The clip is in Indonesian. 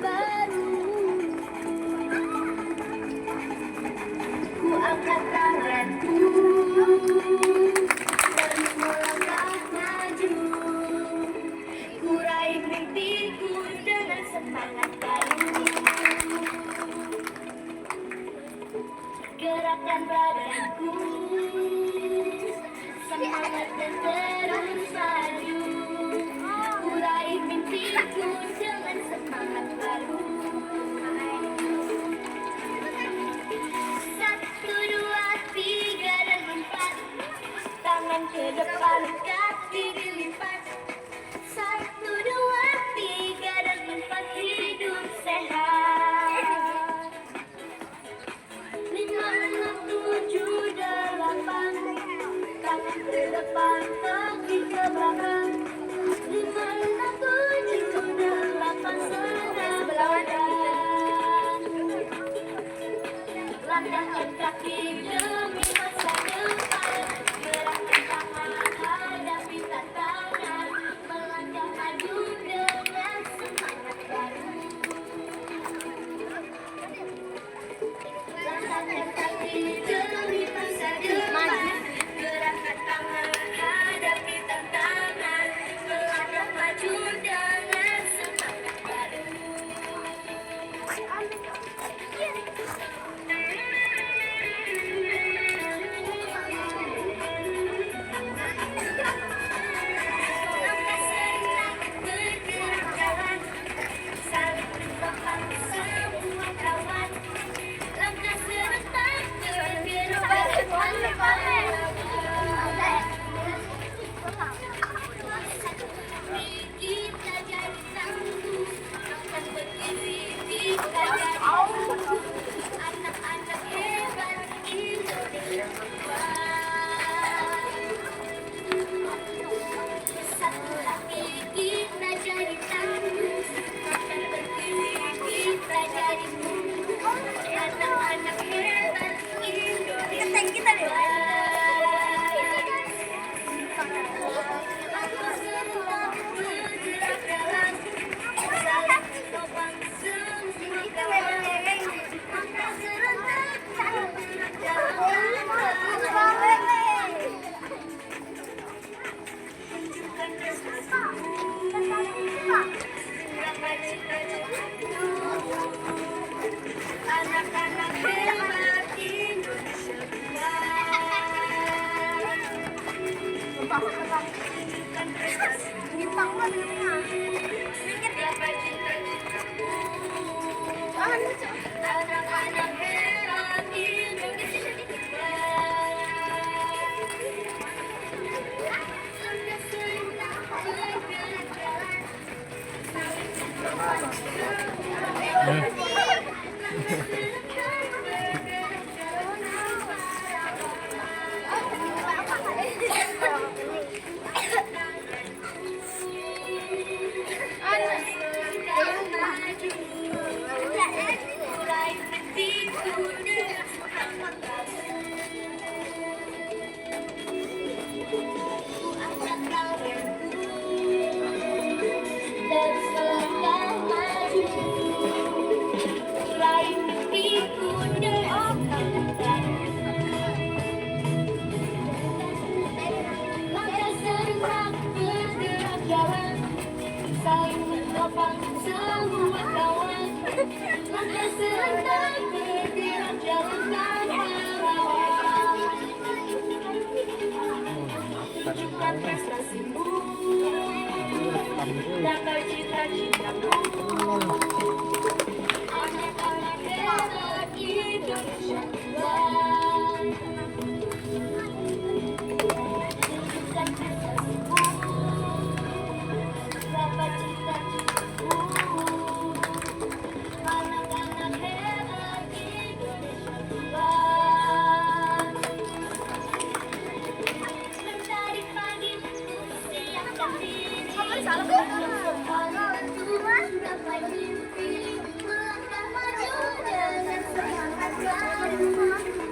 baru. Ku angkat tanganku, terus melangkah maju. Ku raih mimpiku dengan semangat baru. Gerakan badanku, semangat dan terus maju. Ku raih mimpiku dengan semangat baru. 1, 2, 3 dan 4. Tangan ke depan, kaki dilipat. 1, 2, 3 dan 4. Hidup sehat. 5, 6, 7, 8. Tangan ke depan, kaki ke belakang. 5, 6, 7, 8. Senang badan. Langkahkan kaki demi masa depan. Gerakkan tangan, hadapi tantangan. Melangkah maju dengan semangat baru. Langkahkan kaki demi masa depan. Gerakkan tangan, hadapi tantangan. Melangkah maju dengan semangat baru. Langkah senang bergerak jalan, saling bertopang semua kawan. Langkah serentak bergerak pahlawan. Kita jadi tangguh, akan berdiri kita jadi tangguh. Anak-anak hebat Indonesia kuat. Satu lagi kita jadi tangguh, akan berdiri kita jadi tangguh. Anak-anak hebat Indonesia kuat. Aku senang bergerak jalan, saling bertopang semua kawan. Langkah serentak bergerak jalan. Tunjukkan prestasimu, gapai cita-citamu. Anak-anak hebat Indonesia kuat. Tunjukkan prestasimu, gapai cita-citamu. Anak-anak hebat Indonesia kuat. Langkah senang bergerak jalan, saling bertopang semua kawan. Langkah serentak bergerak jalan, saling bertopang semua kawan. Langkah serentak bergerak jalan pahlawan. Tunjukkan prestasimu, gapai cita-citamu. Anak-anak hebat Indonesia kuat. Tunjukkan prestasimu, gapai cita-citamu. Anak-anak hebat Indonesia kuat. Mencari pagi, siapkan diri. Gapai mimpi, melangkah maju dengan semangat baru.